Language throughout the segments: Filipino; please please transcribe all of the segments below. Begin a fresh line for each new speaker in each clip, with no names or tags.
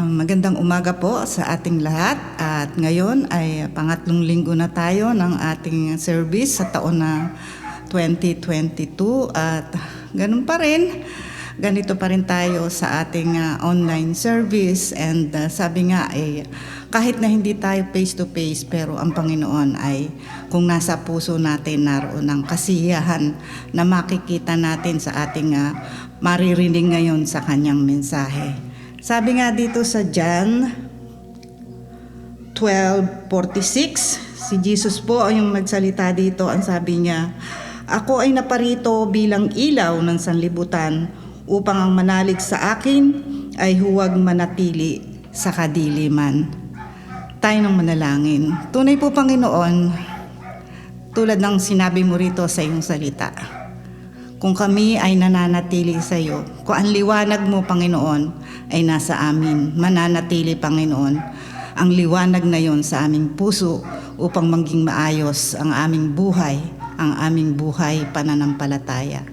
Magandang umaga po sa ating lahat at ngayon ay pangatlong linggo na tayo ng ating service sa taon na 2022 at ganun pa rin, ganito pa rin tayo sa ating online service and sabi nga kahit na hindi tayo face to face pero ang Panginoon ay kung nasa puso natin naroon ang kasiyahan na makikita natin sa ating maririnig ngayon sa kanyang mensahe. Sabi nga dito sa John 12:46, si Jesus po yung nagsalita dito. Ang sabi niya, "Ako ay naparito bilang ilaw ng sanlibutan upang ang manalig sa akin ay huwag manatili sa kadiliman." Tayo nang manalangin. Tunay po Panginoon, tulad ng sinabi mo rito sa iyong salita, kung kami ay nananatili sa iyo, kung ang liwanag mo, Panginoon, ay nasa amin, mananatili, Panginoon, ang liwanag na yon sa aming puso upang maging maayos ang aming buhay pananampalataya.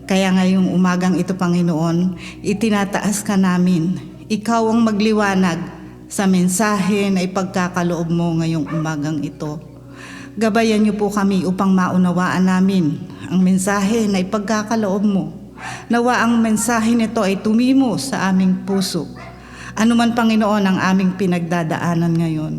Kaya ngayong umagang ito, Panginoon, itinataas ka namin. Ikaw ang magliwanag sa mensahe na ipagkakaloob mo ngayong umagang ito. Gabayan niyo po kami upang maunawaan namin ang mensahe na ipagkakaloob mo. Nawa ang mensahe nito ay tumimo sa aming puso. Ano man, Panginoon, ang aming pinagdadaanan ngayon.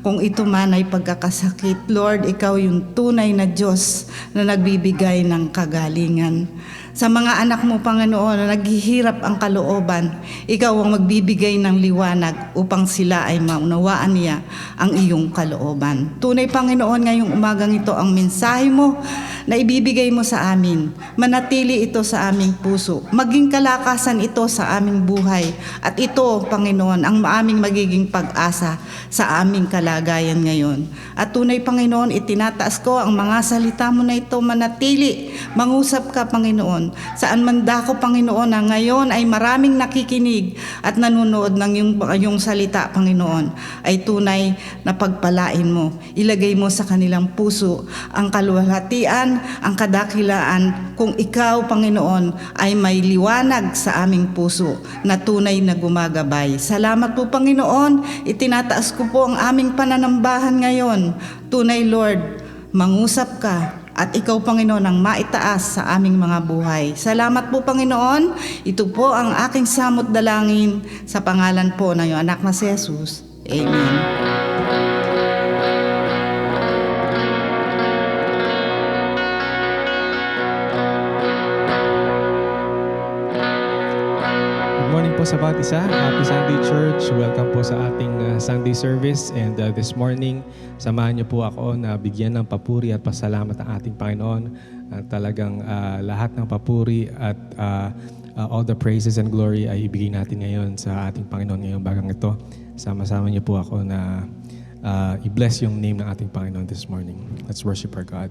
Kung ito man ay pagkakasakit, Lord, ikaw yung tunay na Diyos na nagbibigay ng kagalingan. Sa mga anak mo, Panginoon, na naghihirap ang kalooban, ikaw ang magbibigay ng liwanag upang sila ay maunawaan niya ang iyong kalooban. Tunay, Panginoon, ngayong umagang ito ang mensahe mo na ibibigay mo sa amin. Manatili ito sa aming puso. Maging kalakasan ito sa aming buhay. At ito, Panginoon, ang aming magiging pag-asa sa aming kalagayan ngayon. At tunay, Panginoon, itinataas ko ang mga salita mo na ito, manatili. Mangusap ka, Panginoon. Saan man dako, Panginoon, na ngayon ay maraming nakikinig at nanonood ng yung salita, Panginoon, ay tunay na pagpalain mo. Ilagay mo sa kanilang puso ang kaluwalhatian, ang kadakilaan, kung ikaw, Panginoon, ay may liwanag sa aming puso na tunay na gumagabay. Salamat po, Panginoon. Itinataas ko po ang aming pananambahan ngayon. Tunay, Lord, mangusap ka. At ikaw, Panginoon, ang maitaas sa aming mga buhay. Salamat po, Panginoon. Ito po ang aking samot dalangin sa pangalan po ng iyong anak na si Jesus. Amen.
Good morning po sa bawat isa. Happy Sunday Church. Welcome po sa ating Sunday service. And this morning, samahan niyo po ako na bigyan ng papuri at pasalamat ang ating Panginoon. Talagang lahat ng papuri at all the praises and glory ay ibigay natin ngayon sa ating Panginoon ngayong bagang ito. Sama-sama niyo po ako na i-bless yung name ng ating Panginoon this morning. Let's worship our God.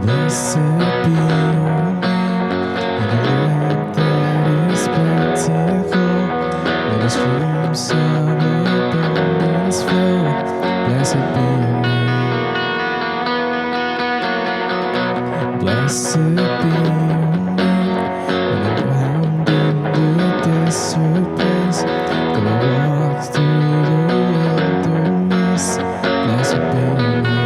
Blessed be your name in the land that is plentiful, where the streams of abundance flow. Blessed be your name. Blessed be your name when I'm found in the desert place, though I walk through the wilderness. Blessed be your name.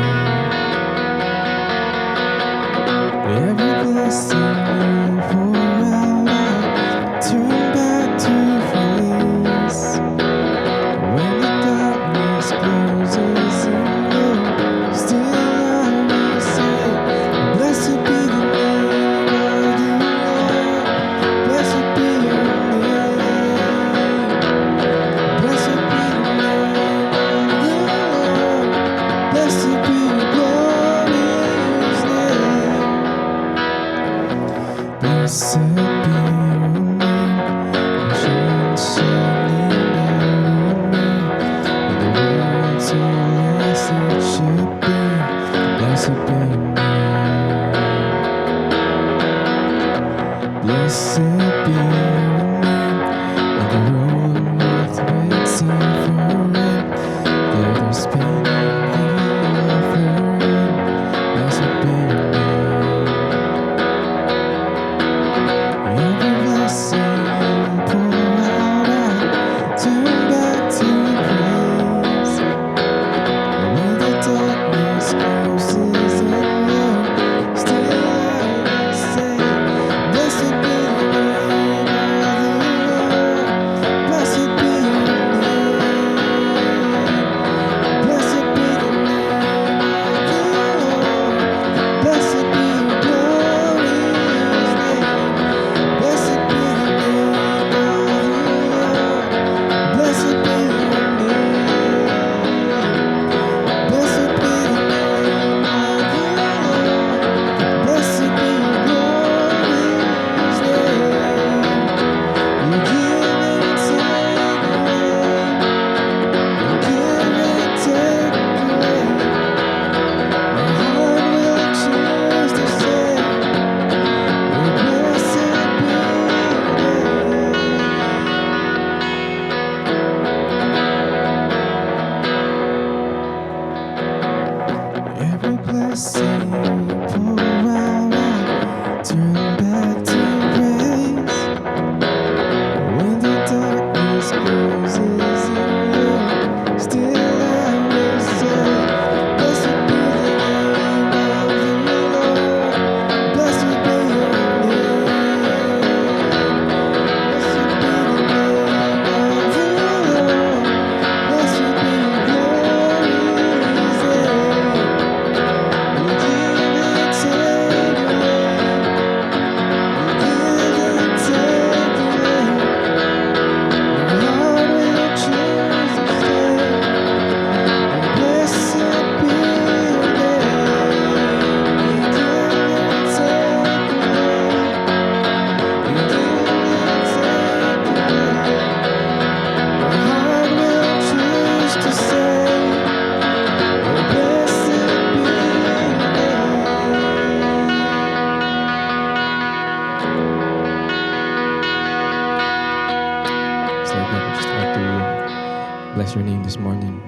your name this morning.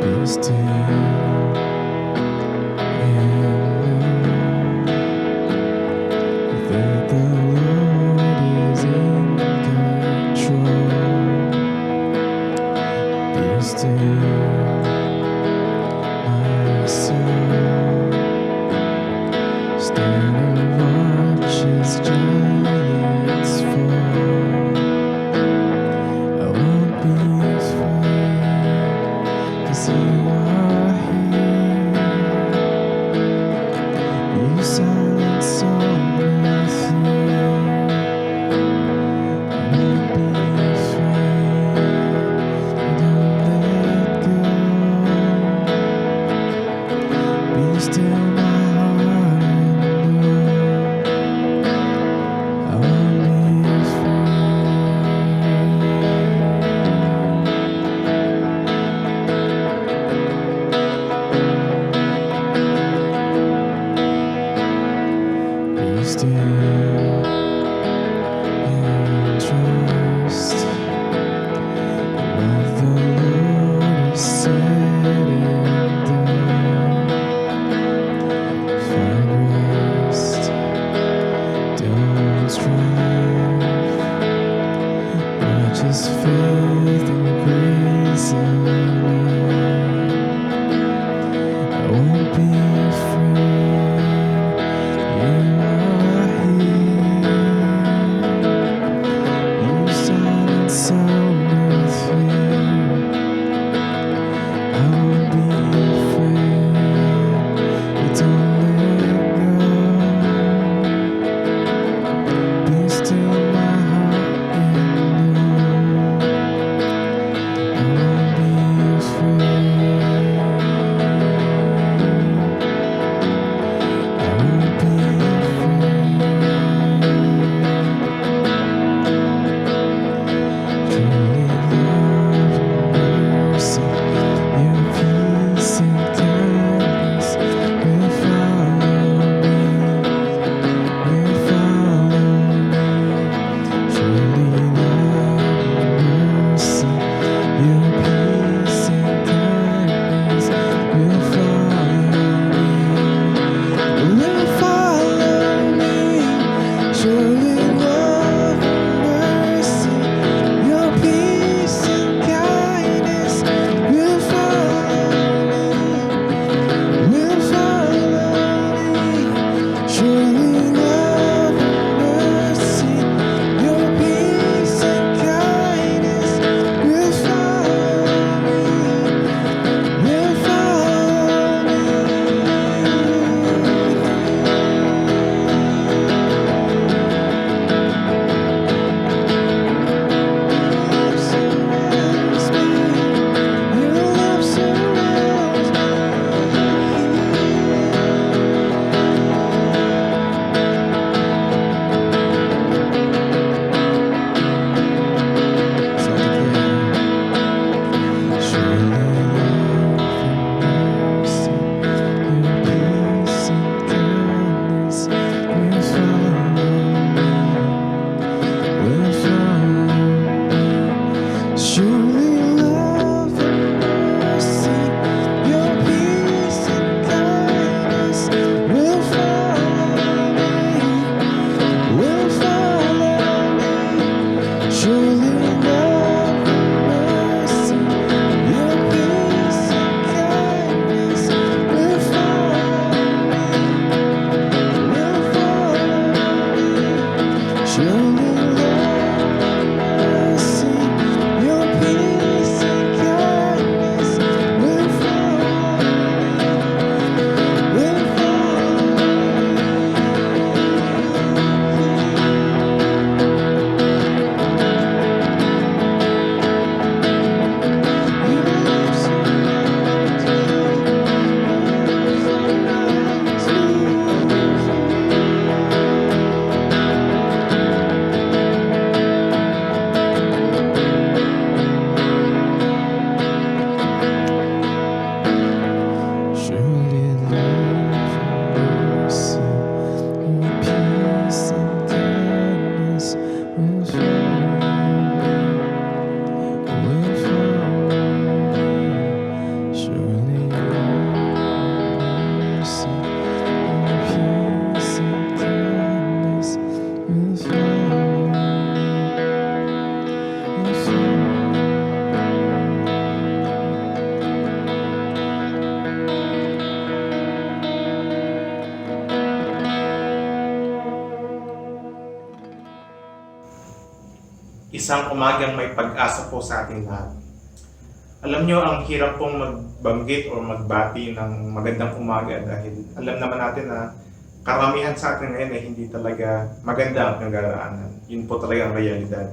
Be still and know that the Lord is in control. Be still, my soul. Stand and watch as giants fall. I won't be afraid, 'cause you are here. You silence all my fear. I won't be afraid. Don't let go. Be still, my heart, and know I won't be afraid. Be still and trust what the Lord has said and done. Find rest, don't strive. Watch His faith and grace align. I won't be afraid. You are here. You silence all my fear. I won't be afraid. Don't let go. Be still, my heart, and know
Isang umagang may pag-asa po sa ating lahat. Alam nyo, ang hirap pong magbanggit o magbati ng magandang umaga dahil alam naman natin na karamihan sa atin ngayon ay hindi talaga maganda ang pinagdaraanan. Yun po talaga ang realidad.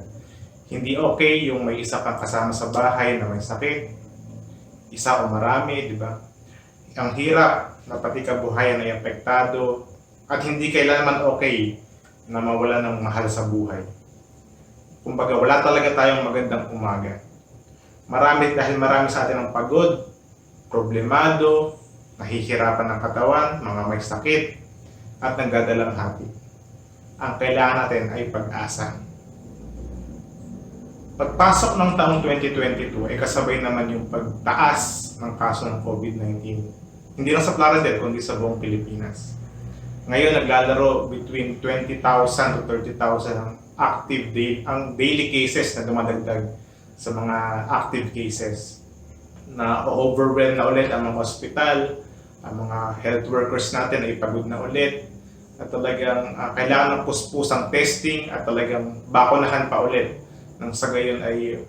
Hindi okay yung may isa kang kasama sa bahay na may sakit, isa o marami, di ba? Ang hirap na pati kabuhayan ay apektado at hindi kailanman okay na mawala ng mahal sa buhay. Kumbaga, wala talaga tayong magandang umaga. Dahil marami sa atin ang pagod, problemado, nahihirapan ng katawan, mga may sakit, at nagdadalang hati. Ang kailangan natin ay pag-asa. Pagpasok ng taong 2022 ay kasabay naman yung pagtaas ng kaso ng COVID-19. Hindi lang sa Plaridel, kundi sa buong Pilipinas. Ngayon, naglalaro between 20,000 to 30,000 ang daily cases na dumadagdag sa mga active cases. Na overwhelm na ulit ang mga ospital, ang mga health workers natin ay pagod na ulit, at talagang kailangan ng puspusang testing at talagang bakunahan pa ulit. Nang sa gayon ay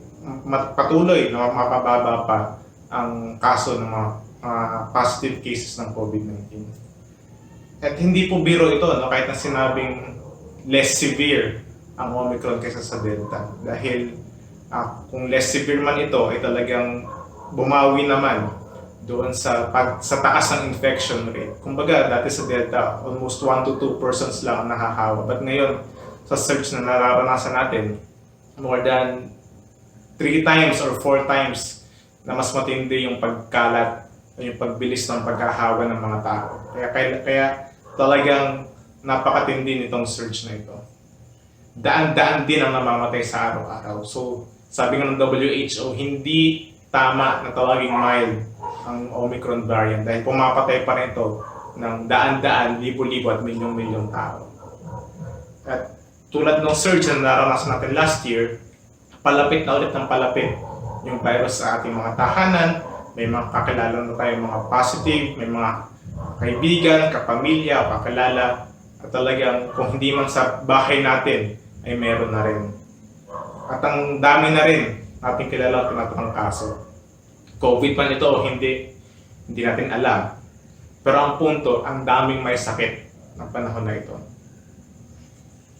patuloy na mapababa pa ang kaso ng mga positive cases ng COVID-19. At hindi po biro ito, no? Kahit na sinabing less severe ang Omicron kaysa sa Delta. Dahil kung less severe man ito, ay talagang bumawi naman doon sa taas ng infection rate. Kumbaga, dati sa Delta, almost 1 to 2 persons lang ang nahahawa. But ngayon, sa surge na nararanasan natin, more than 3 times or 4 times na mas matindi yung pagkalat o yung pagbilis ng pagkahawa ng mga tao. Kaya talagang napakatindi nitong surge na ito. Daan-daan din ang namamatay sa araw-araw. So, sabi nga ng WHO, hindi tama na tawaging mild ang Omicron variant dahil pumapatay pa rin ito ng daan-daan, libo-libo at milyong-milyong tao. At tulad ng surge na naranasan natin last year, palapit na ulit ng palapit yung virus sa ating mga tahanan. May mga kakilala na tayong mga positive, may mga kaibigan, kapamilya, kakilala, at talagang kung hindi man sa bahay natin ay meron na rin. At ang dami na rin ating kilala at tinatakang kaso. COVID man ito o hindi natin alam. Pero ang punto, ang daming may sakit ng panahon na ito.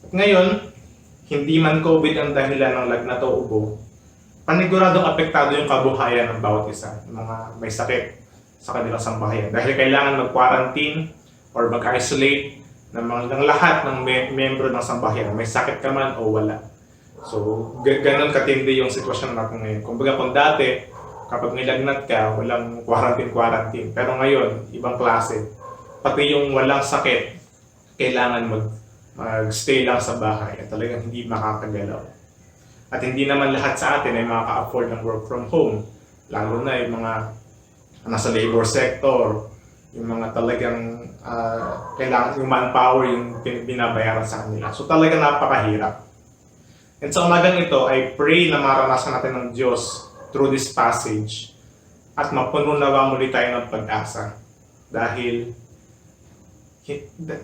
At ngayon, hindi man COVID ang dahilan ng lagnat o ubo, paniguradong apektado yung kabuhayan ng bawat isa, ng mga may sakit sa kanilang sambahayan. Dahil kailangan mag-quarantine or mag-isolate ng lahat ng membro ng sambahayan. May sakit ka man o wala. So, ganun katindi yung sitwasyon natin ngayon. Kumbaga kung dati, kapag may lagnat ka, walang quarantine. Pero ngayon, ibang klase. Pati yung walang sakit, kailangan mag-stay lang sa bahay at talagang hindi makakagalaw. At hindi naman lahat sa atin ay makaka-afford ng work from home. Lalo na yung mga nasa labor sector, yung mga talagang kailangan yung manpower yung binabayaran sa kanila. So talagang napakahirap. And sa umagang ito, I pray na maranasan natin ng Diyos through this passage at mapuno nawa muli tayo ng pag-asa. Dahil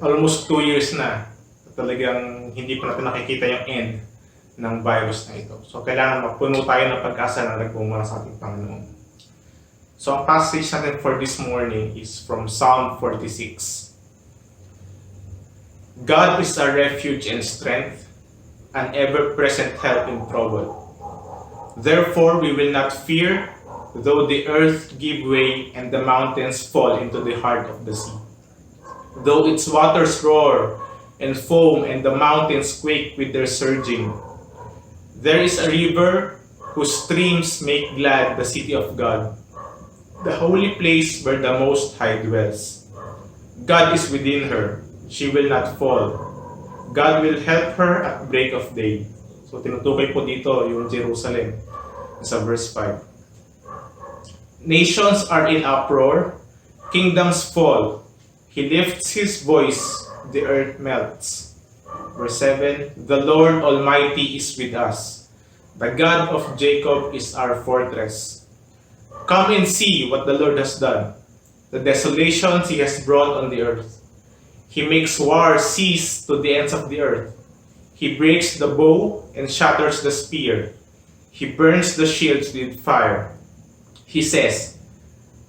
almost 2 years na talagang hindi pa natin nakikita yung end ng virus na ito. So kailangan mapuno tayo ng pag-asa na nagbunga sa ating Panginoon. So ang passage natin for this morning is from Psalm 46. God is our refuge and strength, an ever-present help in trouble. Therefore we will not fear, though the earth give way and the mountains fall into the heart of the sea. Though its waters roar and foam and the mountains quake with their surging. There is a river whose streams make glad the city of God, the holy place where the Most High dwells. God is within her, she will not fall. God will help her at break of day. So tinutukoy po dito yung Jerusalem sa verse 5. Nations are in uproar, kingdoms fall. He lifts his voice, the earth melts. Verse 7, the Lord Almighty is with us. The God of Jacob is our fortress. Come and see what the Lord has done, the desolations he has brought on the earth. He makes war cease to the ends of the earth. He breaks the bow and shatters the spear. He burns the shields with fire. He says,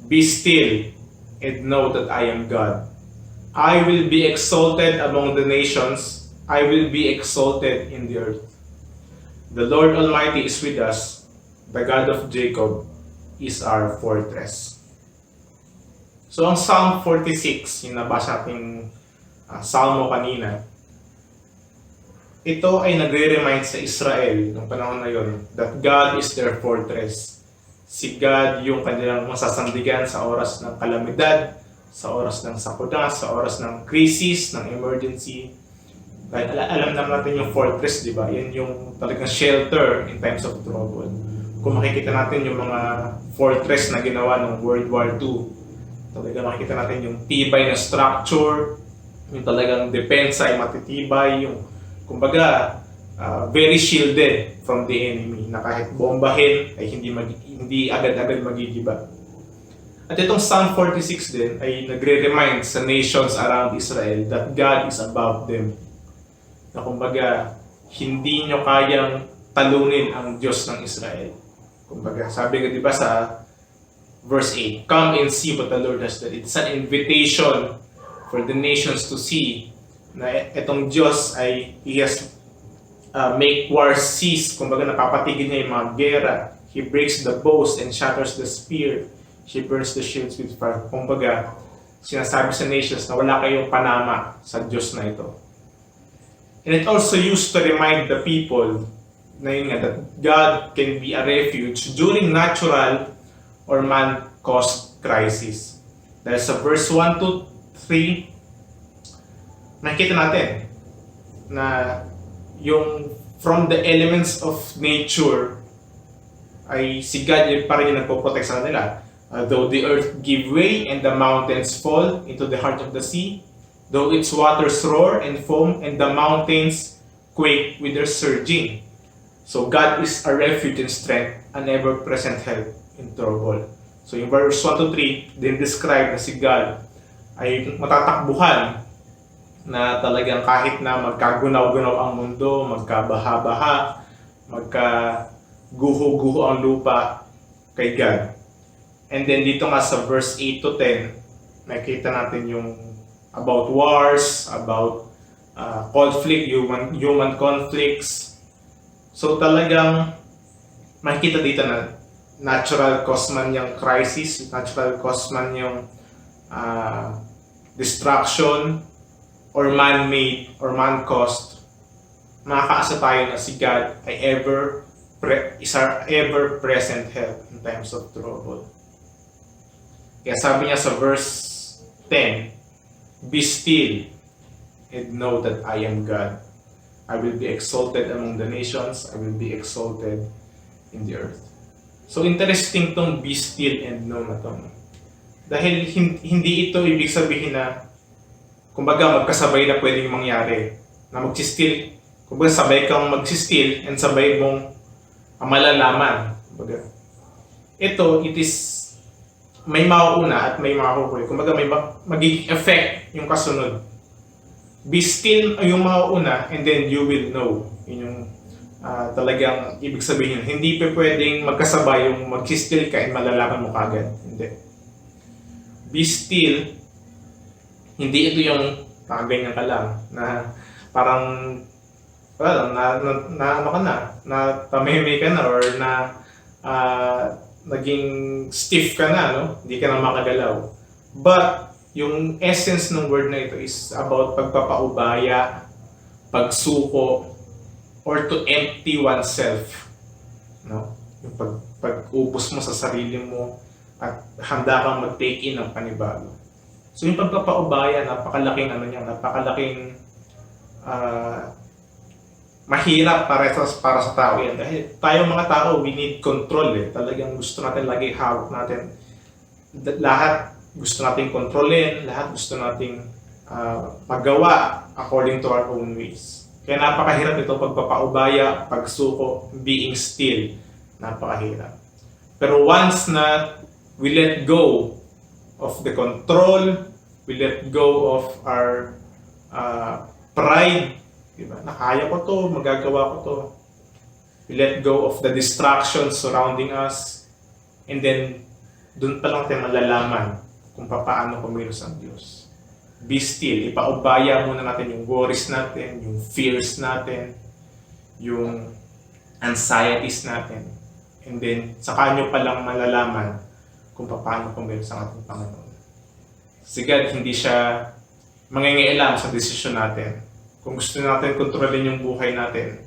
"Be still and know that I am God. I will be exalted among the nations. I will be exalted in the earth. The Lord Almighty is with us. The God of Jacob is our fortress." So ang Psalm 46, yung nabasa nating Salmo kanina, ito ay nagre-remind sa Israel noong panahon na yon that God is their fortress. Si God yung kanilang masasandigan sa oras ng kalamidad, sa oras ng sakuna, sa oras ng crisis, ng emergency. Dahil alam naman natin yung fortress, di ba? Yan yung talagang shelter in times of trouble. Kung makikita natin yung mga fortress na ginawa ng World War II, talaga makikita natin yung tibay na structure, yung talagang depensa ay matitibay, yung kumbaga very shielded from the enemy na kahit bombahin ay hindi agad-agad magigiba. At itong Psalm 46 din ay nagre-remind sa nations around Israel that God is above them. Na kumbaga, hindi nyo kayang talunin ang Diyos ng Israel. Kumbaga, sabi nga diba sa verse 8, "Come and see what the Lord has done." It's an invitation for the nations to see na itong Diyos ay He has make war cease. Kumbaga, napapatigil niya yung mga gera. He breaks the bows and shatters the spear. He burns the shields with fire. Kumbaga, sinasabi sa nations na wala kayong panama sa Diyos na ito. And it also used to remind the people na yun nga, that God can be a refuge during natural or man-caused crisis. Dahil sa verse 1 to 3, nakikita natin na yung from the elements of nature ay si God yung parang yung nagpoprotect sa kanila. Though the earth give way and the mountains fall into the heart of the sea, though its waters roar and foam and the mountains quake with their surging. So God is a refuge and strength, an ever-present help in trouble. So yung verse 1 to 3, din describe na si God ay matatakbuhan na talagang kahit na magkagunaw-gunaw ang mundo, magkabaha-baha, magkaguho-guho ang lupa kay God. And then dito nga sa verse 8 to 10, nakita natin yung about wars, about conflict, human conflicts. So talagang makikita dito na natural cause man yung crisis, natural cause man yung destruction, or man-made or man-caused, makakaasa tayo na si God ay is our ever-present help in times of trouble. Kaya sabi niya sa verse 10, "Be still and know that I am God. I will be exalted among the nations. I will be exalted in the earth." So interesting tong "be still and know" na to. Dahil hindi ito ibig sabihin na kumbaga magkasabay na pwedeng mangyari. Na mag-still, kumbaga sabay kang mag-still and sabay mong malalaman. Kumbaga, ito, it is may mauuna at may mahuhuli. Kumbaga may magiging effect yung kasunod. Be still yung mauuna and then you will know. Yun yung talagang ibig sabihin. Hindi pa pwedeng magkasabay yung mag-still ka and malalaman mo kagad. Hindi. Be still, hindi ito yung ganyan ka lang na parang na tameme ka na or na naging stiff ka na, no? Hindi ka na makagalaw. But yung essence ng word na ito is about pagpapaubaya, pagsuko, or to empty oneself, no? Yung pag-ubos mo sa sarili mo at handa kang mag-take in ng panibago. So yung pagpapaubaya, napakalaking mahirap para sa tao yan. Dahil tayo mga tao, we need control eh. Talagang gusto natin lagi hawak natin. Lahat gusto natin kontrolin, lahat gusto natin magawa according to our own ways. Kaya napakahirap ito, pagpapaubaya, pagsuko, being still. Napakahirap. Pero once na we let go of the control, we let go of our pride, Diba? Nakaya ko to, magagawa ko to. We let go of the distractions surrounding us, and then doon pa lang tayo malalaman kung paano kumilos ang Diyos. Be still, ipaubaya muna natin yung worries natin, yung fears natin, yung anxieties natin. And then, saka nyo palang malalaman kung paano kumilos ang ating Panginoon. Si God, hindi siya mangingialam sa desisyon natin. Kung gusto natin kontrolin yung buhay natin,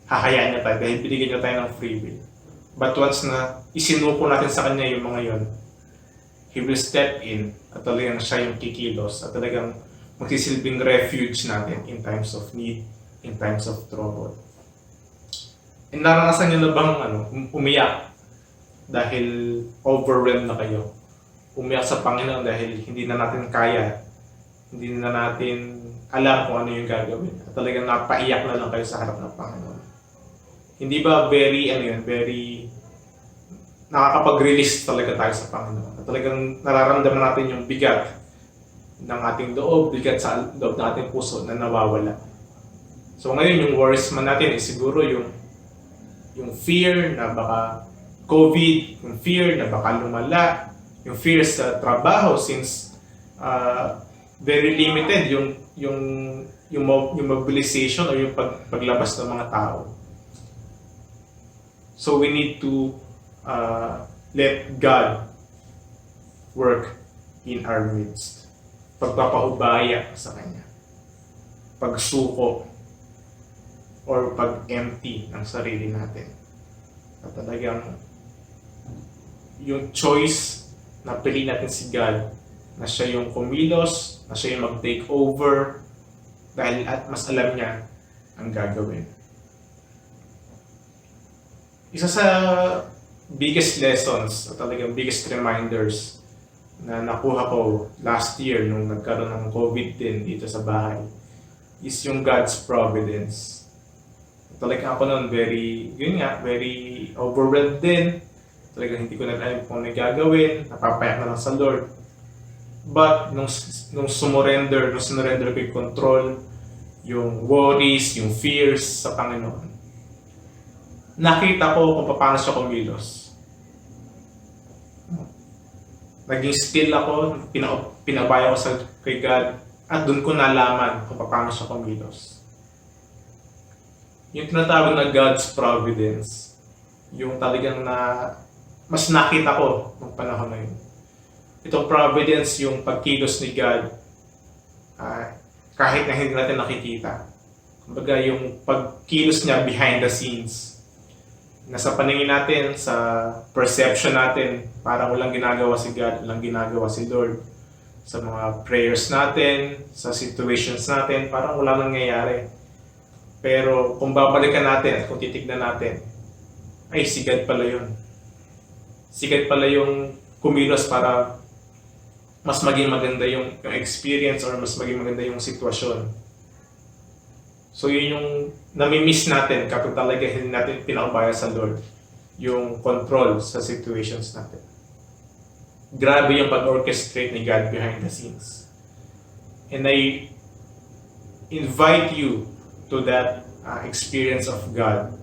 hahayaan niya tayo dahil binigyan niya tayo ng free will. But once na isinuko natin sa Kanya yung mga yon, He will step in at talagang siya yung kikilos at talagang magsisilbing refuge natin in times of need, in times of trouble. And naranasan niyo na bang umiyak dahil overwhelmed na kayo? Umiyak sa Panginoon dahil hindi na natin kaya, hindi na natin alam kung ano yung gagawin. At talagang napaiyak na lang kayo sa harap ng Panginoon. Hindi ba very nakakapag-release talaga tayo sa Panginoon? At talagang nararamdaman natin yung bigat ng ating loob, bigat sa loob ng ating puso na nawawala. So ngayon, yung worries man natin is siguro yung fear na baka COVID, yung fear na baka lumala, yung fear sa trabaho since very limited yung mobilization o yung paglabas ng mga tao. So we need to let God work in our midst. Pagpapaubaya sa Kanya. Pagsuko or pag-empty ng sarili natin. At talagang yung choice na pili natin si God, na siya yung kumilos, na siya yung mag-take over, dahil at mas alam niya ang gagawin. Isa sa biggest lessons, at talagang biggest reminders na nakuha ko last year nung nagkaroon ng COVID din dito sa bahay is yung God's providence. Talagang ako noon very overwhelmed din. Talagang hindi ko na alam kung ano gagawin, napapayak na lang sa Lord. But nung sinurrender ko yung control, yung worries, yung fears sa Panginoon, nakita ko kung paano siya kumilos. Naging still ako, pinabaya ko kay God, at doon ko nalaman kung paano siya kumilos. Yung tinatawag na God's providence, yung talagang mas nakita ko nung panahon na yun. Itong providence, yung pagkilos ni God, kahit na hindi natin nakikita. Kumbaga, yung pagkilos niya behind the scenes. Nasa paningin natin, sa perception natin, parang walang ginagawa si God, walang ginagawa si Lord. Sa mga prayers natin, sa situations natin, parang wala nangyayari. Pero kung babalikan natin at kung titignan natin, ay si God pala yun. Si God pala yung kumilos para mas maging maganda yung experience or mas maging maganda yung sitwasyon. So yun yung nami-miss natin kapag talaga hindi natin pinaubaya sa Lord yung control sa situations natin. Grabe yung pag-orchestrate ni God behind the scenes. And I invite you to that experience of God.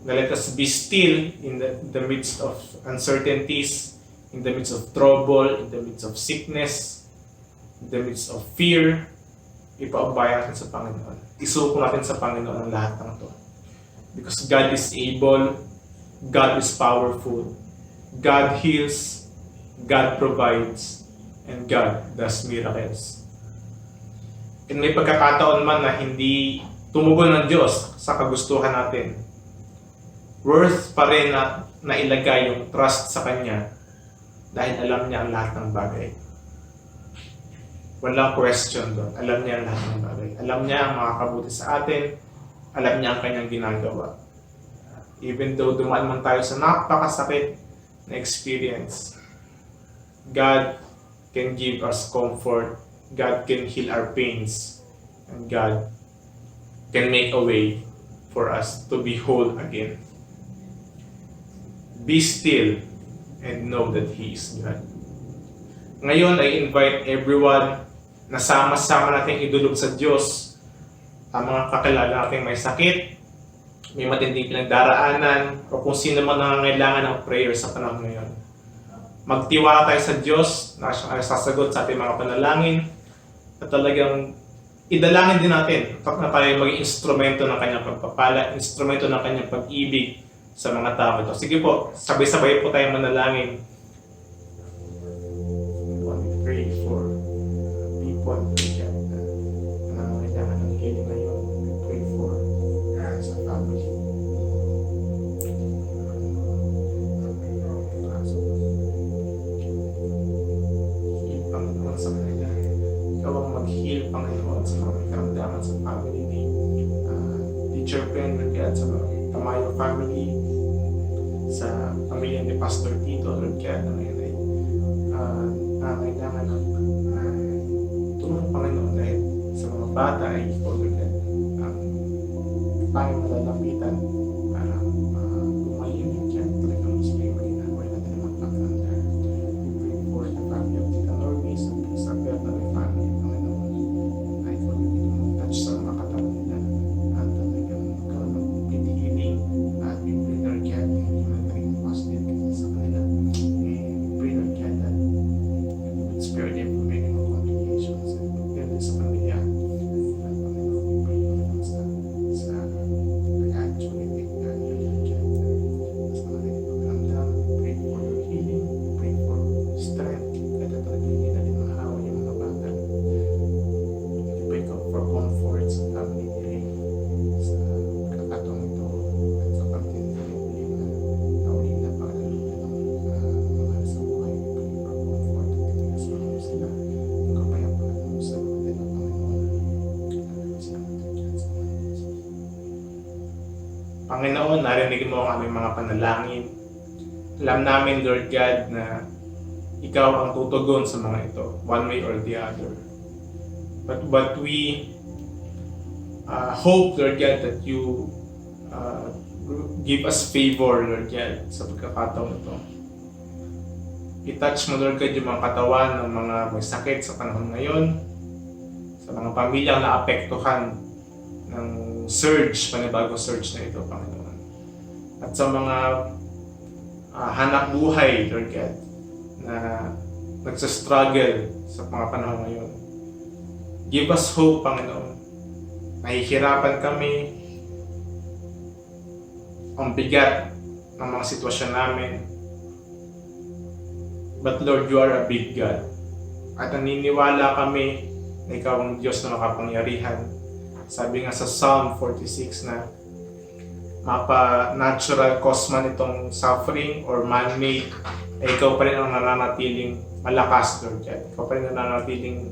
Na let us be still in the midst of uncertainties, in the midst of trouble, in the midst of sickness, in the midst of fear. Ipaubaya natin sa Panginoon. Isuko natin sa Panginoon ang lahat ng to. Because God is able, God is powerful, God heals, God provides, and God does miracles. And may pagkakataon man na hindi tumugon ng Diyos sa kagustuhan natin, worth pa rin na ilagay yung trust sa Kanya dahil alam niya ang lahat ng bagay. Walang question doon. Alam niya ang lahat ng bagay. Alam niya ang makakabuti sa atin. Alam niya ang Kanyang ginagawa. Even though dumaan man tayo sa napakasakit na experience, God can give us comfort. God can heal our pains. And God can make a way for us to be whole again. Be still and know that He is God. Ngayon, I invite everyone na sama-sama natin idulog sa Diyos ang mga kakilala natin may sakit, may matinding pinagdaraanan, o kung sino man nangangailangan ng prayer sa panahon ngayon. Magtiwala tayo sa Diyos na siya ay sasagot sa ating mga panalangin at talagang idalangin din natin na tayo maging instrumento ng kanyang pagpapala, instrumento ng kanyang pag-ibig sa mga tao ito. Sige po, sabay-sabay po tayo manalangin. We pray for people na nangangailangan ng healing ngayon. We pray for sa family. Heal, Panginoon, sa kanila. Ikaw ang mag-heal, Panginoon, sa mga karamdaman sa family ni Teacher Pen, at sa mga Tamayo family, sa pamilya ni Pastor Tito, Lord God, na ngayon ay nangangailangan ng tulong, Panginoon, dahil sa mga bata ay ikaw, Lord God, tayo malalapitan para bumayin yung dyan talagang mas may maginagawa natin ang magpapalanda. We pray for the family of Tita Norby, sa Bertale family, Panginoon, ay ikaw yung touch sa mga katawan nila at talagang magkaroon ng complete healing. At we pray, Lord God, na hindi man naging positive kasi sa kanila. We pray, Lord God, that you would spare them from any more complications and pagpili sa pamilya. Panginoon, narinig mo ang aming mga panalangin. Alam namin, Lord God, na ikaw ang tutugon sa mga ito, one way or the other. But we hope, Lord God, that you give us favor, Lord God, sa pagkakataon ito. I-touch mo, Lord God, yung mga katawan ng mga may sakit sa panahon ngayon, sa mga pamilyang naapektuhan ng panibagong surge na ito, Panginoon. At sa mga hanap buhay, Lord God, na nagsastruggle sa mga panahon ngayon. Give us hope, Panginoon. Nahihirapan kami, ang bigat ng mga sitwasyon namin. But Lord, you are a big God. At naniniwala kami na ikaw ang Diyos na makapangyarihan. Sabi nga sa Psalm 46 na mapa-natural cause man itong suffering or man-made, ay ikaw pa rin ang nananatiling malakas, Lord God. Ikaw pa rin ang nananatiling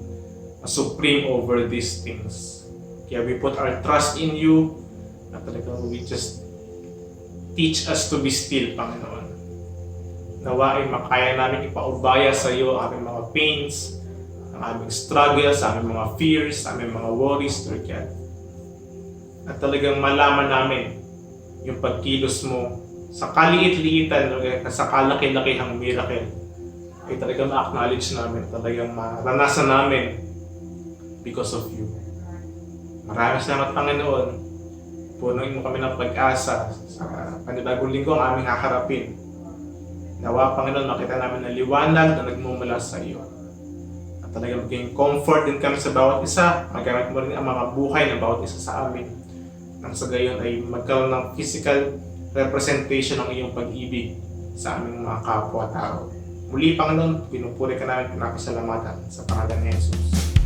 supreme over these things. Kaya we put our trust in you at talagang we just teach us to be still, Panginoon. Nawa ay makaya namin ipaubaya sa iyo ang aming mga pains, ang aming struggles, ang aming mga fears, ang aming mga worries, Lord God. At talagang malaman namin yung pagkilos mo sa kaliit-liitan, sa kalaki-lakihang miracle, ay talagang ma-acknowledge namin, talagang maranasan namin because of you. Maraming salamat, Panginoon. Punuin mo kami ng pag-asa sa panibagong linggo ang aming haharapin. Nawa, Panginoon, makita namin ang liwanag na nagmumula sa iyo. At talagang maging comfort din kami sa bawat isa. Magamit mo rin ang mga buhay ng bawat isa sa amin. Nang sa gayon ay magkaroon ng physical representation ng iyong pag-ibig sa aming mga kapwa-tao. Muli, Panginoon, pinupuri ka namin, pinapasalamatan sa pangalan ni Jesus.